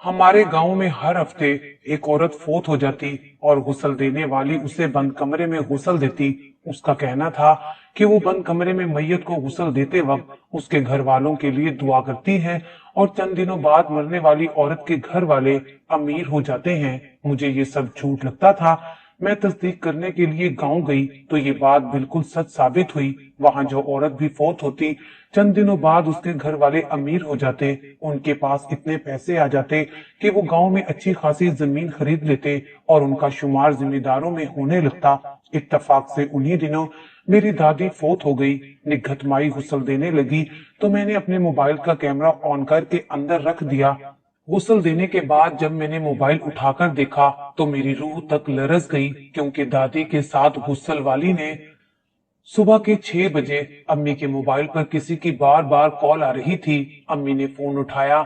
हमारे गांव में हर हफ्ते एक औरत फोत हो जाती और गुस्ल देने वाली उसे बंद कमरे में गुस्ल देती। उसका कहना था कि वो बंद कमरे में मैयत को गुस्ल देते वक्त उसके घर वालों के लिए दुआ करती है और चंद दिनों बाद मरने वाली औरत के घर वाले अमीर हो जाते हैं। मुझे ये सब झूठ लगता था। मैं तस्दीक करने के लिए गांव गई तो ये बात बिल्कुल सच साबित हुई। वहां जो औरत भी फौत होती, चंद दिनों बाद उसके घर वाले अमीर हो जाते। उनके पास इतने पैसे आ जाते कि वो गांव में अच्छी खासी जमीन खरीद लेते और उनका शुमार जिम्मेदारों में होने लगता। इत्तफाक से उन्हीं दिनों मेरी दादी फौत हो गई। निघत माई गुस्ल देने लगी तो मैंने अपने मोबाइल का कैमरा ऑन करके अंदर रख दिया। गुस्ल देने के बाद जब मैंने मोबाइल उठाकर देखा तो मेरी रूह तक लरज गई, क्योंकि दादी के साथ गुस्ल वाली ने सुबह के 6 बजे अम्मी के मोबाइल पर किसी की बार बार कॉल आ रही थी। अम्मी ने फोन उठाया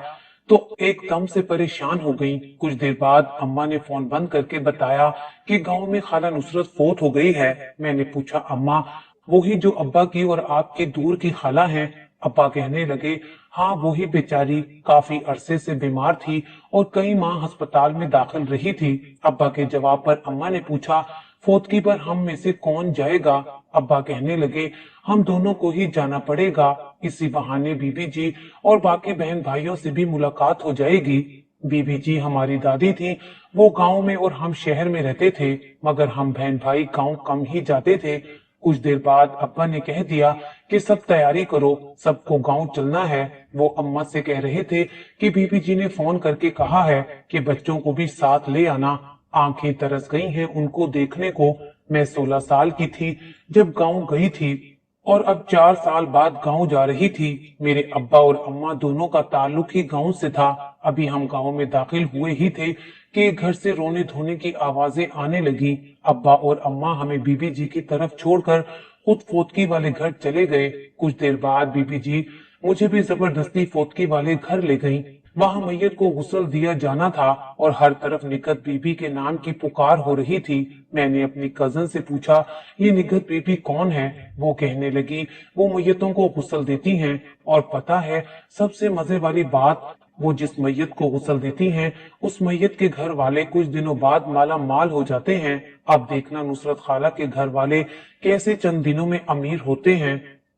तो एकदम से परेशान हो गई। कुछ देर बाद अम्मा ने फोन बंद करके बताया कि गांव में खाला नुसरत फौत हो गई है। मैंने पूछा, अम्मा वही जो अब्बा की और आपके दूर की खाला है? अब्बा कहने लगे, हाँ वही बेचारी काफी अरसे से बीमार थी और कई माह अस्पताल में दाखिल रही थी। अब्बा के जवाब पर अम्मा ने पूछा, फौतगी पर हम में से कौन जाएगा? अब्बा कहने लगे, हम दोनों को ही जाना पड़ेगा। इसी बहाने बीबी जी और बाकी बहन भाइयों से भी मुलाकात हो जाएगी। बीबी जी हमारी दादी थी, वो गांव में और हम शहर में रहते थे, मगर हम बहन भाई गांव कम ही जाते थे। कुछ देर बाद अब्बा ने कह दिया कि सब तैयारी करो, सबको गांव चलना है। वो अम्मा से कह रहे थे कि बीबी जी ने फोन करके कहा है कि बच्चों को भी साथ ले आना। आंखें तरस गई हैं उनको देखने को। मैं 16 साल की थी जब गांव गई थी और अब 4 साल बाद गांव जा रही थी। मेरे अब्बा और अम्मा दोनों का ताल्लुक ही गांव से था। अभी हम गांव में दाखिल हुए ही थे कि घर से रोने धोने की आवाजें आने लगी। अब्बा और अम्मा हमें बीबी जी की तरफ छोड़कर खुद फौतगी वाले घर चले गए। कुछ देर बाद बीबी जी मुझे भी जबरदस्ती फौतगी वाले घर ले गईं। वहां मैयत को गुस्ल दिया जाना था और हर तरफ निगत बीबी के नाम की पुकार हो रही थी। मैंने अपनी कजन से पूछा, ये निगत बीबी कौन है? वो कहने लगी, वो मैयतों को गुस्ल देती हैं। और पता है सबसे मजे वाली बात, वो जिस मैयत को गुस्ल देती हैं उस मैयत के घर वाले कुछ दिनों बाद माला माल हो जाते हैं। अब देखना नुसरत खाला के घर वाले कैसे चंद दिनों में अमीर होते हैं।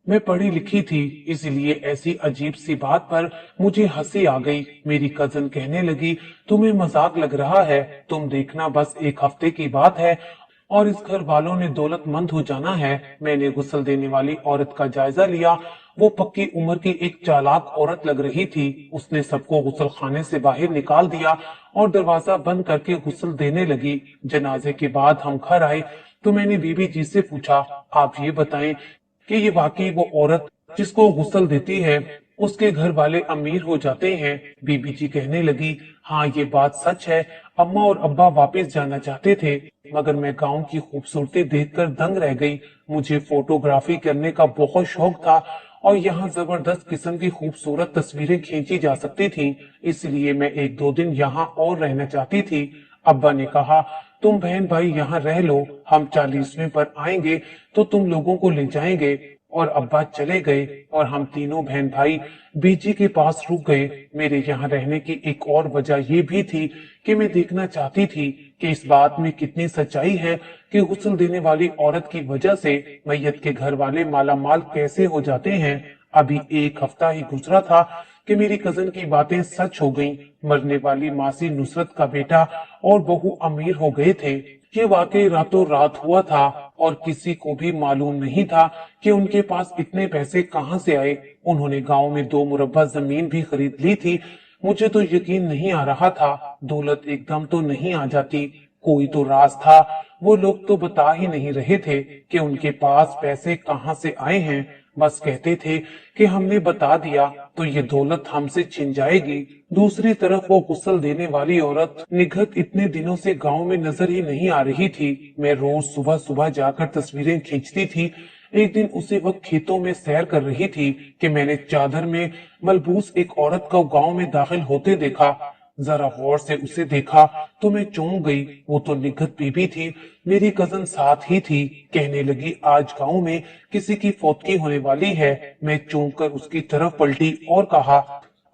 मैं पढ़ी लिखी थी, इसलिए ऐसी अजीब सी बात पर मुझे हंसी आ गई। मेरी कजन कहने लगी, तुम्हें मजाक लग रहा है, तुम देखना बस एक हफ्ते की बात है और इस घर वालों ने दौलतमंद हो जाना है। मैंने गुस्ल देने वाली औरत का जायजा लिया। वो पक्की उम्र की एक चालाक औरत लग रही थी। उसने सबको गुस्ल खाने से बाहर निकाल दिया और दरवाजा बंद करके गुस्ल देने लगी। जनाजे के बाद हम घर आए तो मैंने बीबी जी से पूछा, आप ये बताएं कि ये वाकई वो औरत जिसको गुस्ल देती है उसके घर वाले अमीर हो जाते हैं? बीबी जी कहने लगी, हाँ ये बात सच है। अम्मा और अब्बा वापस जाना चाहते थे, मगर मैं गांव की खूबसूरती देखकर दंग रह गई। मुझे फोटोग्राफी करने का बहुत शौक था और यहाँ जबरदस्त किस्म की खूबसूरत तस्वीरें खींची जा सकती थी, इसलिए मैं 1-2 दिन यहाँ और रहना चाहती थी। अब्बा ने कहा, तुम बहन भाई यहाँ रह लो, हम 40वें पर आएंगे तो तुम लोगों को ले जाएंगे। और अब्बा चले गए और हम तीनों बहन भाई बीजी के पास रुक गए। मेरे यहाँ रहने की एक और वजह ये भी थी कि मैं देखना चाहती थी कि इस बात में कितनी सच्चाई है कि गुस्ल देने वाली औरत की वजह से मैयत के घर वाले मालामाल कैसे हो जाते हैं। अभी एक हफ्ता ही गुजरा था कि मेरी कजन की बातें सच हो गईं। मरने वाली मासी नुसरत का बेटा और बहू अमीर हो गए थे। ये वाकई रातों रात हुआ था और किसी को भी मालूम नहीं था कि उनके पास इतने पैसे कहां से आए। उन्होंने गांव में 2 मुरब्बा जमीन भी खरीद ली थी। मुझे तो यकीन नहीं आ रहा था, दौलत एकदम तो नहीं आ जाती, कोई तो राज था। वो लोग तो बता ही नहीं रहे थे कि उनके पास पैसे कहां से आए हैं, बस कहते थे कि हमने बता दिया तो ये दौलत हमसे छिन जाएगी। दूसरी तरफ वो गुस्ल देने वाली औरत निघत इतने दिनों से गांव में नजर ही नहीं आ रही थी। मैं रोज सुबह सुबह जाकर तस्वीरें खींचती थी। एक दिन उसी वक्त खेतों में सैर कर रही थी कि मैंने चादर में मलबूस एक औरत को गांव में दाखिल होते देखा। जरा गौर से उसे देखा तो मैं चौंक गई। वो तो निघत बीबी थी, मेरी कजन साथ ही थी। कहने लगी, आज गांव में किसी की फौतगी होने वाली है। मैं चौंक कर उसकी तरफ पलटी और कहा,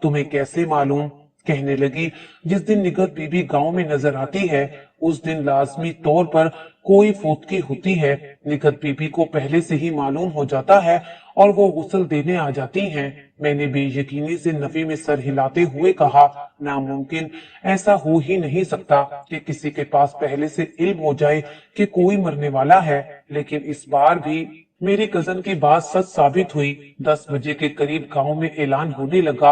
तुम्हें कैसे मालूम? कहने लगी, जिस दिन निगहत बीबी गांव में नजर आती है उस दिन लाजमी तौर पर कोई फौतगी होती है। निगहत बीबी को पहले से ही मालूम हो जाता है और वो गुस्ल देने आ जाती हैं। मैंने बेयकीनी से नफी में सर हिलाते हुए कहा, नामुमकिन, ऐसा हो ही नहीं सकता कि किसी के पास पहले से इल्म हो जाए कि कोई मरने वाला है। लेकिन इस बार भी मेरी कजन की बात सच साबित हुई। 10 बजे के करीब गांव में ऐलान होने लगा,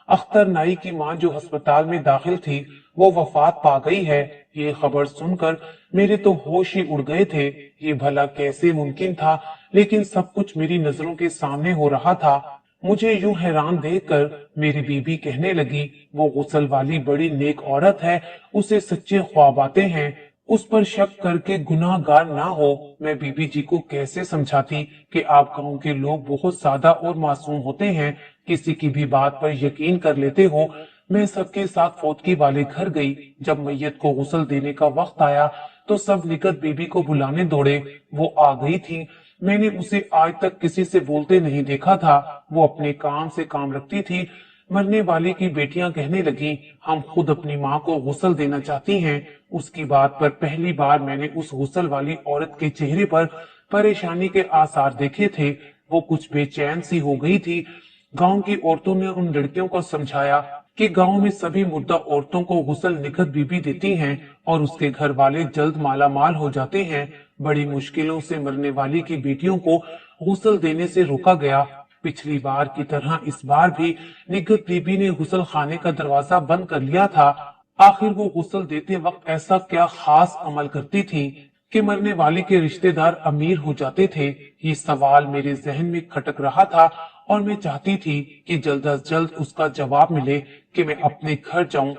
अख्तर नाई की मां जो अस्पताल में दाखिल थी वो वफात पा गई है। ये खबर सुनकर मेरे तो होश ही उड़ गए थे। ये भला कैसे मुमकिन था, लेकिन सब कुछ मेरी नजरों के सामने हो रहा था। मुझे यूं हैरान देखकर मेरी बीबी कहने लगी, वो गुस्ल वाली बड़ी नेक औरत है, उसे सच्चे ख्वाब आते हैं, उस पर शक करके गुनाहगार ना हो। मैं बीबी जी को कैसे समझाती कि आप गांव के लोग बहुत सादा और मासूम होते हैं, किसी की भी बात पर यकीन कर लेते हो। मैं सबके साथ फौतगी वाले घर गई। जब मैयत को गुस्ल देने का वक्त आया तो सब निगहत बीबी को बुलाने दौड़े। वो आ गई थी। मैंने उसे आज तक किसी से बोलते नहीं देखा था। वो अपने काम से काम रखती थी। मरने वाले की बेटियां कहने लगी, हम खुद अपनी माँ को गुस्ल देना चाहती हैं। उसकी बात पर पहली बार मैंने उस गुस्ल वाली औरत के चेहरे पर परेशानी के आसार देखे थे। वो कुछ बेचैन सी हो गई थी। गांव की औरतों ने उन लड़कियों को समझाया कि गांव में सभी मुर्दा औरतों को गुस्ल निगहत बीबी देती हैं और उसके घर वाले जल्द माला माल हो जाते हैं। बड़ी मुश्किलों से मरने वाली की बेटियों को गुस्ल देने से रोका गया। पिछली बार की तरह इस बार भी निगहत बीबी ने गुस्ल खाने का दरवाजा बंद कर लिया था। आखिर वो गुस्ल देते वक्त ऐसा क्या खास अमल करती थी कि मरने वाले के रिश्तेदार अमीर हो जाते थे? ये सवाल मेरे जहन में खटक रहा था और मैं चाहती थी कि जल्द अज जल्द उसका जवाब मिले कि मैं अपने घर जाऊं।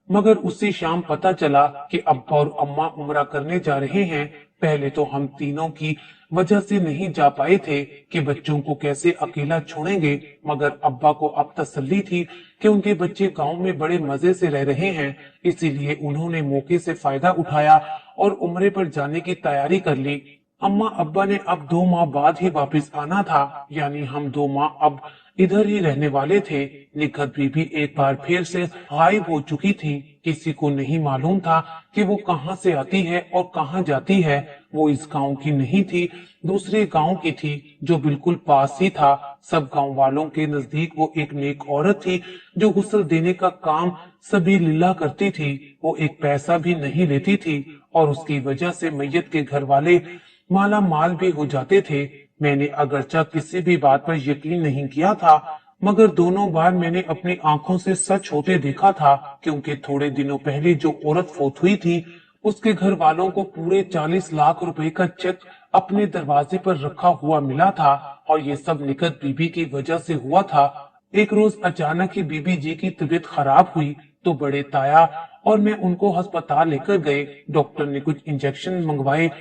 मगर उसी शाम पता चला कि अब्बा और अम्मा उम्रा करने जा रहे हैं। पहले तो हम तीनों की वजह से नहीं जा पाए थे कि बच्चों को कैसे अकेला छोड़ेंगे, मगर अब्बा को अब तसल्ली थी कि उनके बच्चे गांव में बड़े मजे से रह रहे हैं। इसीलिए उन्होंने मौके से फायदा उठाया और उम्रे पर जाने की तैयारी कर ली। अम्मा अब्बा ने अब 2 माह बाद ही वापस आना था, यानी हम 2 माह अब इधर ही रहने वाले थे। निगहत बीबी एक बार फिर से गायब हो चुकी थी। किसी को नहीं मालूम था कि वो कहां से आती है और कहां जाती है। वो इस गांव की नहीं थी, दूसरे गांव की थी जो बिल्कुल पास ही था। सब गांव वालों के नजदीक वो एक नेक औरत थी जो गुस्ल देने का काम सभी लीला करती थी। वो एक पैसा भी नहीं लेती थी और उसकी वजह से मैयत के घर वाले माला माल भी हो जाते थे। मैंने अगरचा किसी भी बात पर यकीन नहीं किया था, मगर दोनों बार मैंने अपनी आंखों से सच होते देखा था, क्योंकि थोड़े दिनों पहले जो औरत फौत हुई थी उसके घर वालों को पूरे 40 लाख रुपए का चेक अपने दरवाजे पर रखा हुआ मिला था और ये सब निगहत बीबी की वजह से हुआ था। एक रोज अचानक ही बीबी जी की तबीयत खराब हुई तो बड़े ताया और मैं उनको अस्पताल लेकर गए। डॉक्टर ने कुछ इंजेक्शन मंगवाए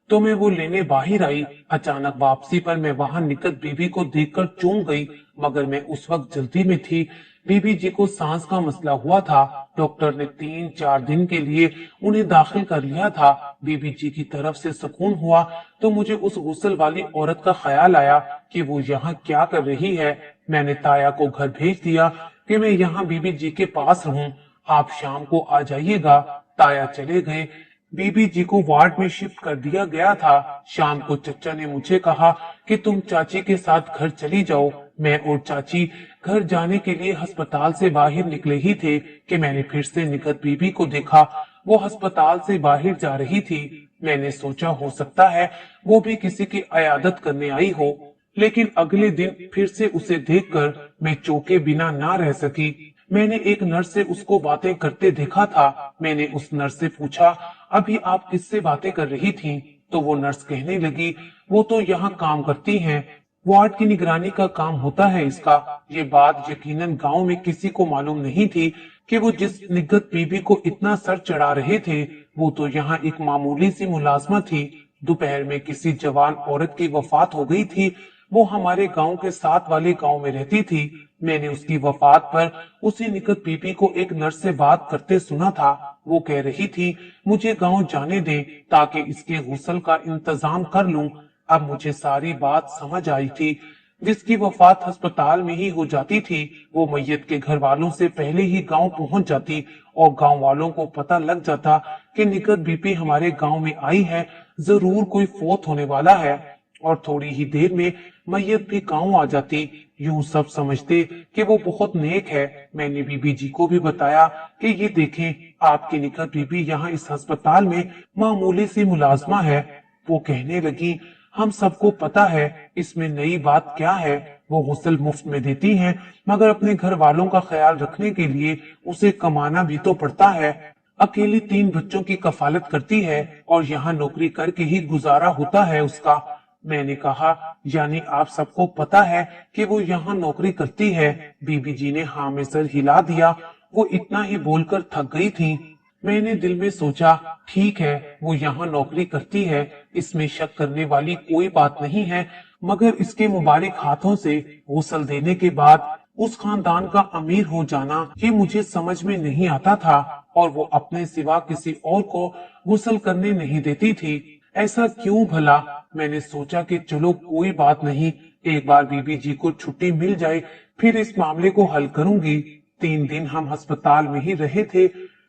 तो मैं वो लेने बाहर आई। अचानक वापसी पर मैं वहां निगहत बीबी को देखकर चौंक गई, मगर मैं उस वक्त जल्दी में थी। बीबी जी को सांस का मसला हुआ था। डॉक्टर ने 3-4 दिन के लिए उन्हें दाखिल कर लिया था। बीबी जी की तरफ से सुकून हुआ तो मुझे उस गुस्ल वाली औरत का ख्याल आया कि वो यहाँ क्या कर रही है। मैंने ताया को घर भेज दिया कि मैं यहाँ बीबी जी के पास रहूं, आप शाम को आ जाइएगा। ताया चले गए। बीबी जी को वार्ड में शिफ्ट कर दिया गया था। शाम को चचा ने मुझे कहा कि तुम चाची के साथ घर चली जाओ। मैं और चाची घर जाने के लिए अस्पताल से बाहर निकले ही थे कि मैंने फिर से निगहत बीबी को देखा। वो अस्पताल से बाहर जा रही थी। मैंने सोचा हो सकता है वो भी किसी की इयादत करने आई हो, लेकिन अगले दिन फिर से उसे देखकर मैं चौंके बिना ना रह सकी। मैंने एक नर्स से उसको बातें करते देखा था। मैंने उस नर्स से पूछा, अभी आप किससे बातें कर रही थी? तो वो नर्स कहने लगी, वो तो यहाँ काम करती हैं, वार्ड की निगरानी का काम होता है इसका। ये बात यकीनन गांव में किसी को मालूम नहीं थी कि वो जिस निगहत बीबी को इतना सर चढ़ा रहे थे वो तो यहाँ एक मामूली सी मुलाजमा थी। दोपहर में किसी जवान औरत की वफात हो गई थी। वो हमारे गांव के साथ वाले गांव में रहती थी। मैंने उसकी वफात पर उसी निगहत बीबी को एक नर्स से बात करते सुना था। वो कह रही थी, मुझे गांव जाने दें ताकि इसके गुस्ल का इंतजाम कर लूं। अब मुझे सारी बात समझ आई थी। जिसकी वफात अस्पताल में ही हो जाती थी, वो मैयत के घर वालों से पहले ही गांव पहुंच जाती और गांव वालों को पता लग जाता कि निकट बीपी हमारे गांव में आई है, जरूर कोई फौत होने वाला है। और थोड़ी ही देर में मैयत भी गांव आ जाती। यूं सब समझते कि वो बहुत नेक है। मैंने बीबी जी को भी बताया कि ये देखें, आपकी निकट बीबी यहाँ इस अस्पताल में मामूली सी मुलाजमा है। वो कहने लगी, हम सबको पता है, इसमें नई बात क्या है। वो गुस्ल मुफ्त में देती हैं, मगर अपने घर वालों का ख्याल रखने के लिए उसे कमाना भी तो पड़ता है। अकेली 3 बच्चों की कफालत करती है और यहाँ नौकरी करके ही गुजारा होता है उसका। मैंने कहा, यानी आप सबको पता है कि वो यहाँ नौकरी करती है। बीबी जी ने हाँ में सर हिला दिया। वो इतना ही बोलकर थक गई थी। मैंने दिल में सोचा, ठीक है, वो यहाँ नौकरी करती है, इसमें शक करने वाली कोई बात नहीं है, मगर इसके मुबारक हाथों से गुस्ल देने के बाद उस खानदान का अमीर हो जाना, ये मुझे समझ में नहीं आता था। और वो अपने सिवा किसी और को गुस्ल करने नहीं देती थी। ऐसा क्यों भला? मैंने सोचा कि चलो कोई बात नहीं, एक बार बीबी जी को छुट्टी मिल जाए, फिर इस मामले को हल करूंगी। 3 दिन हम अस्पताल में ही रहे थे।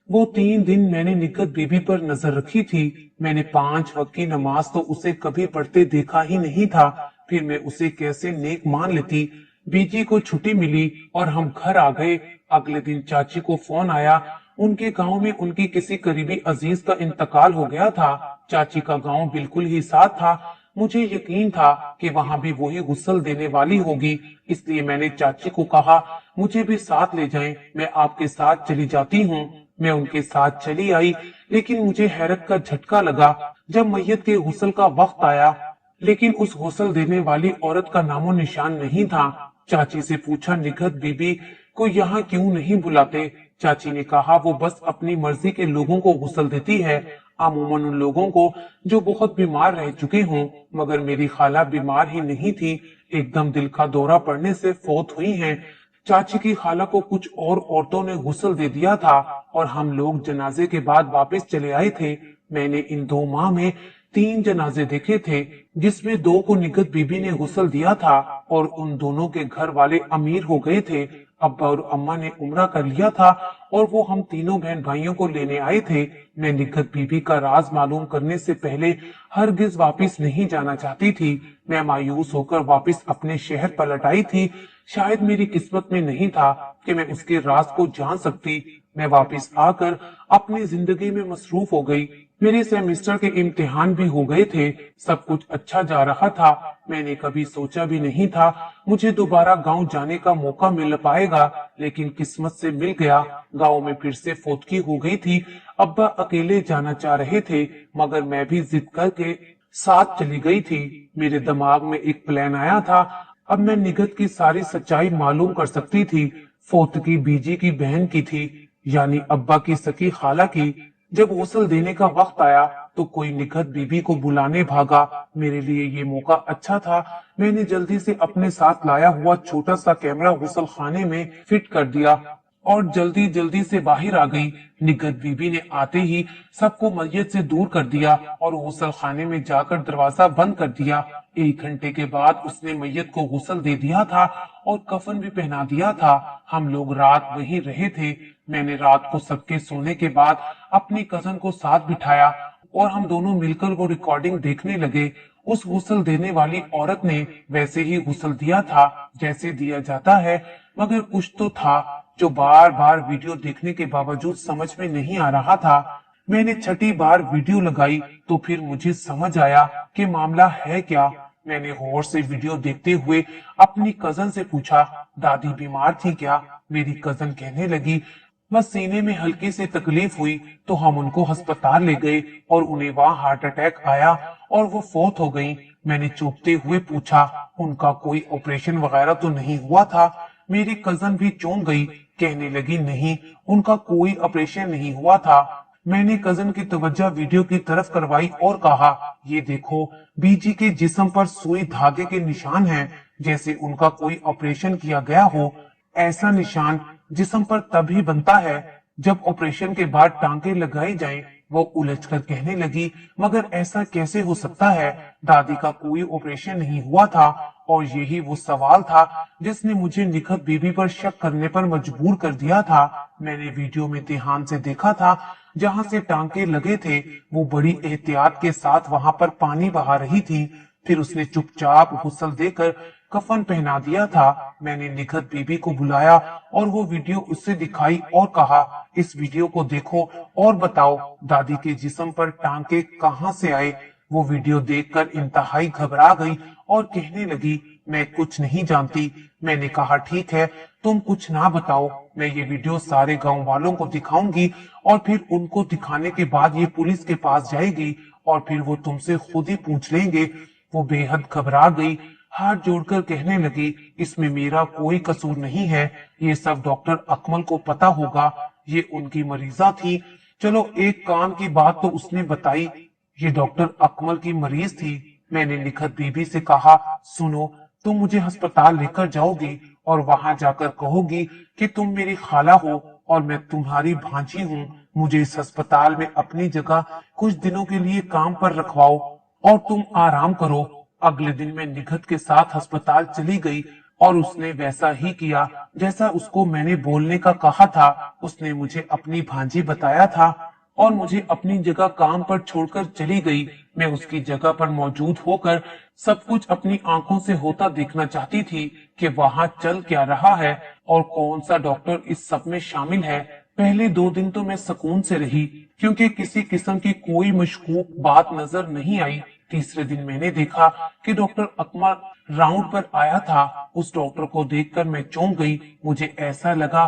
वो 3 दिन मैंने निकट बीबी पर नजर रखी थी। मैंने 5 वक्त की नमाज तो उसे कभी पढ़ते देखा ही नहीं था, फिर मैं उसे कैसे नेक मान लेती। बीजी को छुट्टी मिली और हम घर आ गए। अगले दिन चाची को फोन आया, उनके गांव में उनकी किसी करीबी अजीज का इंतकाल हो गया था। चाची का गांव बिल्कुल ही साथ था। मुझे यकीन था कि वहां भी वही गुस्ल देने वाली होगी, इसलिए मैंने चाची को कहा, मुझे भी साथ ले जाएं, मैं आपके साथ चली जाती हूँ। मैं उनके साथ चली आई, लेकिन मुझे हैरत का झटका लगा जब मैयत के गुस्ल का वक्त आया, लेकिन उस गुस्ल देने वाली औरत का नामो निशान नहीं था। चाची से पूछा, निकट बीबी को यहाँ क्यों नहीं बुलाते? चाची ने कहा, वो बस अपनी मर्जी के लोगों को गुस्ल देती है, अमूमन उन लोगों को जो बहुत बीमार रह चुके हों। मगर मेरी खाला बीमार ही नहीं थी, एकदम दिल का दौरा पड़ने से फौत हुई हैं। चाची की खाला को कुछ और औरतों ने गुस्ल दे दिया था और हम लोग जनाजे के बाद वापस चले आए थे। मैंने इन 2 माह में 3 जनाजे देखे थे, जिसमें 2 को निकट बीबी ने गुस्ल दिया था और उन दोनों के घर वाले अमीर हो गए थे। अब्बा और अम्मा ने उम्रा कर लिया था और वो हम तीनों बहन भाइयों को लेने आए थे। मैं निकट बीबी का राज मालूम करने से पहले हरगिज वापस नहीं जाना चाहती थी। मैं मायूस होकर वापस अपने शहर पलट आई थी। शायद मेरी किस्मत में नहीं था कि मैं उसके राज को जान सकती। मैं वापस आकर अपनी जिंदगी में मसरूफ हो गई। मेरे सेमेस्टर के इम्तिहान भी हो गए थे, सब कुछ अच्छा जा रहा था। मैंने कभी सोचा भी नहीं था मुझे दोबारा गांव जाने का मौका मिल पाएगा, लेकिन किस्मत से मिल गया। गांव में फिर से फौतगी हो गई थी। अब्बा अकेले जाना चाह रहे थे, मगर मैं भी जिद करके साथ चली गई थी। मेरे दिमाग में एक प्लान आया था। अब मैं निगत की सारी सच्चाई मालूम कर सकती थी। फौतगी बीजी की बहन की थी, यानी अब्बा की सकी खाला की। जब गुस्ल देने का वक्त आया तो कोई निकट बीबी को बुलाने भागा। मेरे लिए ये मौका अच्छा था। मैंने जल्दी से अपने साथ लाया हुआ छोटा सा कैमरा गुस्ल खाने में फिट कर दिया और जल्दी जल्दी से बाहर आ गई। निकट बीबी ने आते ही सबको मैयत से दूर कर दिया और गुस्ल खाने में जाकर दरवाजा बंद कर दिया। 1 घंटे के बाद उसने मैयत को गुस्ल दे दिया था और कफन भी पहना दिया था। हम लोग रात वहीं रहे थे। मैंने रात को सबके सोने के बाद अपनी कजन को साथ बिठाया और हम दोनों मिलकर वो रिकॉर्डिंग देखने लगे। उस गुस्ल देने वाली औरत ने वैसे ही गुस्ल दिया था जैसे दिया जाता है, मगर कुछ तो था जो बार बार वीडियो देखने के बावजूद समझ में नहीं आ रहा था। मैंने 6ठी बार वीडियो लगाई तो फिर मुझे समझ आया कि मामला है क्या। मैंने गौर से वीडियो देखते हुए अपनी कजन से पूछा, दादी बीमार थी क्या? मेरी कजन कहने लगी, बस सीने में हल्की सी तकलीफ हुई तो हम उनको अस्पताल ले गए और उन्हें वहाँ हार्ट अटैक आया और वो फौत हो गई। मैंने चौंकते हुए पूछा, उनका कोई ऑपरेशन वगैरह तो नहीं हुआ था? मेरी कजन भी चौंक गई, कहने लगी, नहीं, उनका कोई ऑपरेशन नहीं हुआ था। मैंने कजन की तवज्जो वीडियो की तरफ करवाई और कहा, ये देखो, बीजी के जिस्म पर सुई धागे के निशान हैं, जैसे उनका कोई ऑपरेशन किया गया हो। ऐसा निशान जिस्म पर तभी बनता है जब ऑपरेशन के बाद टांके लगाई जाएं। वो उलझकर कहने लगी, मगर ऐसा कैसे हो सकता है? दादी का कोई ऑपरेशन नहीं हुआ था। और यही वो सवाल था जिसने मुझे निखत बीबी पर शक करने पर मजबूर कर दिया था। मैंने वीडियो में ध्यान से देखा था, जहां से टांके लगे थे वो बड़ी एहतियात के साथ वहां पर पानी बहा रही थी। फिर उसने चुपचाप गुस्ल देकर कफन पहना दिया था। मैंने निखत बीबी को बुलाया और वो वीडियो उससे दिखाई और कहा, इस वीडियो को देखो और बताओ दादी के जिस्म पर टांके कहां से आए। वो वीडियो देखकर इंतहाई घबरा गई और कहने लगी, मैं कुछ नहीं जानती। मैंने कहा, ठीक है, तुम कुछ ना बताओ, मैं ये वीडियो सारे गांव वालों को दिखाऊंगी और फिर उनको दिखाने के बाद ये पुलिस के पास जाएगी और फिर वो तुमसे खुद ही पूछ लेंगे। वो बेहद घबरा गई, हाथ जोड़कर कहने लगी, इसमें मेरा कोई कसूर नहीं है, ये सब डॉक्टर अकमल को पता होगा, ये उनकी मरीजा थी। चलो एक काम की बात तो उसने बताई, ये डॉक्टर अकमल की मरीज थी। मैंने निखत बीबी से कहा, सुनो, तुम मुझे अस्पताल लेकर जाओगी और वहां जाकर कहोगी कि तुम मेरी खाला हो और मैं तुम्हारी भांजी हूँ। मुझे इस अस्पताल में अपनी जगह कुछ दिनों के लिए काम पर रखवाओ और तुम आराम करो। अगले दिन मैं निखत के साथ अस्पताल चली गई और उसने वैसा ही किया जैसा उसको मैंने बोलने का कहा था। उसने मुझे अपनी भांजी बताया था और मुझे अपनी जगह काम पर छोड़कर चली गई। मैं उसकी जगह पर मौजूद होकर सब कुछ अपनी आंखों से होता देखना चाहती थी कि वहां चल क्या रहा है और कौन सा डॉक्टर इस सब में शामिल है। पहले 2 दिन तो मैं सुकून से रही क्योंकि किसी किस्म की कोई मशकूक बात नजर नहीं आई। तीसरे दिन मैंने देखा कि डॉक्टर अकमल राउंड पर आया था। उस डॉक्टर को देखकर मैं चौंक गई। मुझे ऐसा लगा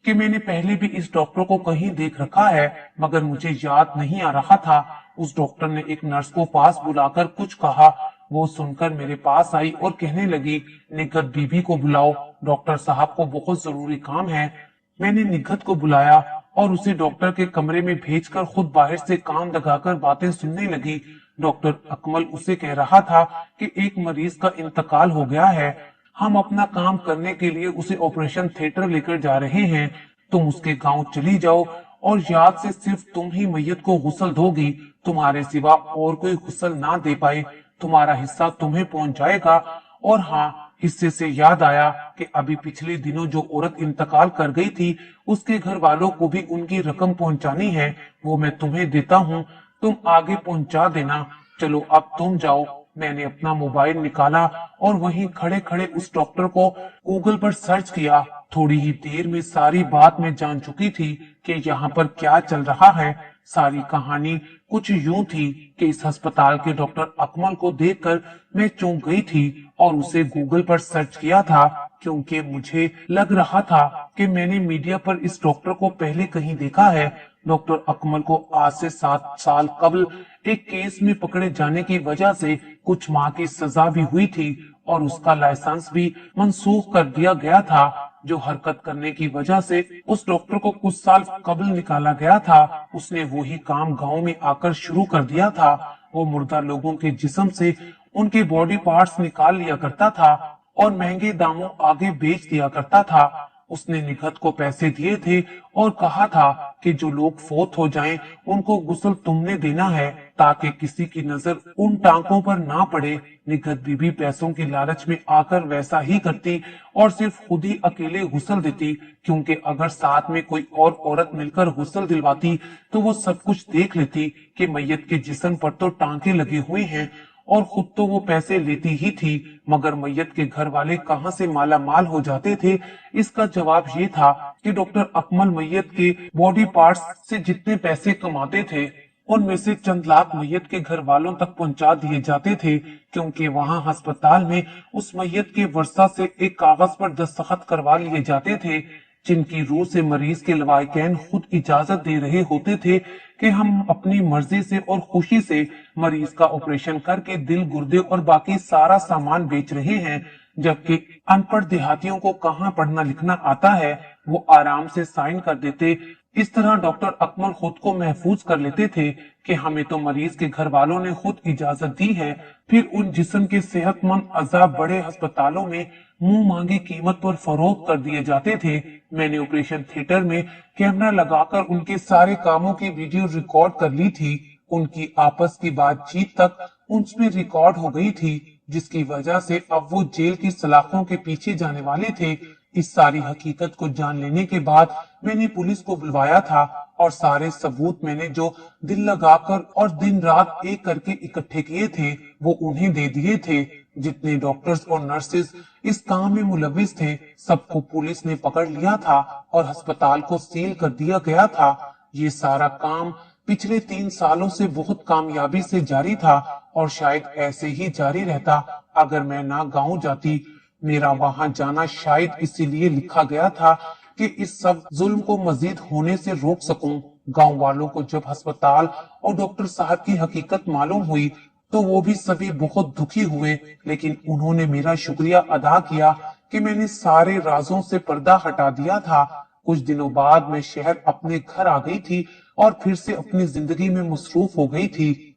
कि मैंने पहले भी इस डॉक्टर को कहीं देख रखा है, मगर मुझे याद नहीं आ रहा था। उस डॉक्टर ने एक नर्स को पास बुलाकर कुछ कहा। वो सुनकर मेरे पास आई और कहने लगी, निखत बीबी को बुलाओ, डॉक्टर साहब को बहुत जरूरी काम है। मैंने निखत को बुलाया और उसे डॉक्टर के कमरे में भेजकर खुद बाहर से कान लगाकर बातें सुनने लगी। डॉक्टर अकमल उसे कह रहा था कि एक मरीज का इंतकाल हो गया है, हम अपना काम करने के लिए उसे ऑपरेशन थिएटर लेकर जा रहे हैं। तुम उसके गांव चली जाओ और याद से सिर्फ तुम ही मैयत को गुस्ल दोगी, तुम्हारे सिवा और कोई गुस्ल ना दे पाए, तुम्हारा हिस्सा तुम्हें पहुंच जाएगा। और हाँ, हिस्से से याद आया कि अभी पिछले दिनों जो औरत इंतकाल कर गई थी, उसके घर वालों को भी उनकी रकम पहुंचानी है, वो मैं तुम्हें देता हूँ, तुम आगे पहुंचा देना। चलो अब तुम जाओ। मैंने अपना मोबाइल निकाला और वहीं खड़े खड़े उस डॉक्टर को गूगल पर सर्च किया। थोड़ी ही देर में सारी बात मैं जान चुकी थी कि यहाँ पर क्या चल रहा है। सारी कहानी कुछ यूं थी कि इस अस्पताल के डॉक्टर अकमल को देखकर मैं चौंक गई थी और उसे गूगल पर सर्च किया था, क्योंकि मुझे लग रहा था कि मैंने मीडिया पर इस डॉक्टर को पहले कहीं देखा है। डॉक्टर अकमल को आज से 7 साल कबल एक केस में पकड़े जाने की वजह से कुछ माह की सजा भी हुई थी और उसका लाइसेंस भी मंसूख कर दिया गया था। जो हरकत करने की वजह से उस डॉक्टर को कुछ साल कबल निकाला गया था, उसने वही काम गांव में आकर शुरू कर दिया था। वो मुर्दा लोगों के जिस्म से उनके बॉडी पार्ट्स निकाल लिया करता था और महंगे दामों आगे बेच दिया करता था। उसने निखत को पैसे दिए थे और कहा था कि जो लोग फोत हो जाएं, उनको गुस्ल तुमने देना है ताकि किसी की नजर उन टांकों पर ना पड़े। निखत बीबी पैसों की लालच में आकर वैसा ही करती और सिर्फ खुद ही अकेले गुस्ल देती, क्योंकि अगर साथ में कोई और औरत मिलकर गुस्ल दिलवाती तो वो सब कुछ देख लेती कि मैयत के जिस्म पर तो टांके लगे हुए हैं और खुद तो वो पैसे लेती ही थी, मगर मैयत के घर वाले कहां से माला माल हो जाते थे। इसका जवाब ये था कि डॉक्टर अकमल मैयत के बॉडी पार्ट्स से जितने पैसे कमाते थे, उनमें से चंद लाख मैयत के घर वालों तक पहुंचा दिए जाते थे, क्योंकि वहां अस्पताल में उस मैयत के वर्षा से एक कागज पर दस्तखत करवा लिए जाते थे, जिनकी रूह से मरीज के लवाहिकैन खुद इजाजत दे रहे होते थे कि हम अपनी मर्जी से और खुशी से मरीज का ऑपरेशन करके दिल, गुर्दे और बाकी सारा सामान बेच रहे हैं। जबकि अनपढ़ देहातियों को कहाँ पढ़ना लिखना आता है, वो आराम से साइन कर देते इस तरह डॉक्टर अकमल खुद को महफूज कर लेते थे कि हमें तो मरीज के घर वालों ने खुद इजाजत दी है, फिर उन जिस्म के सेहतमंद अज़ा बड़े अस्पतालों में मुंह मांगी कीमत पर फरोख्त कर दिए जाते थे। मैंने ऑपरेशन थिएटर में कैमरा लगाकर उनके सारे कामों की वीडियो रिकॉर्ड कर ली थी। उनकी आपस की बातचीत तक उसमें रिकॉर्ड हो गई थी, जिसकी वजह से अब वो जेल की सलाखों के पीछे जाने वाले थे। इस सारी हकीकत को जान लेने के बाद मैंने पुलिस को बुलवाया था और सारे सबूत मैंने जो दिल लगाकर और दिन रात एक करके इकट्ठे किए थे वो उन्हें दे दिए थे। जितने डॉक्टर्स और नर्सेस इस काम में मुलविस थे सबको पुलिस ने पकड़ लिया था और अस्पताल को सील कर दिया गया था। ये सारा काम पिछले 3 सालों से बहुत कामयाबी से जारी था और शायद ऐसे ही जारी रहता अगर मैं ना गाँव जाती। मेरा वहां जाना शायद इसीलिए लिखा गया था कि इस सब जुल्म को मजीद होने से रोक सकूं। गांव वालों को जब अस्पताल और डॉक्टर साहब की हकीकत मालूम हुई तो वो भी सभी बहुत दुखी हुए, लेकिन उन्होंने मेरा शुक्रिया अदा किया कि मैंने सारे राजों से पर्दा हटा दिया था। कुछ दिनों बाद मैं शहर अपने घर आ गई थी और फिर से अपनी जिंदगी में मसरूफ हो गई थी।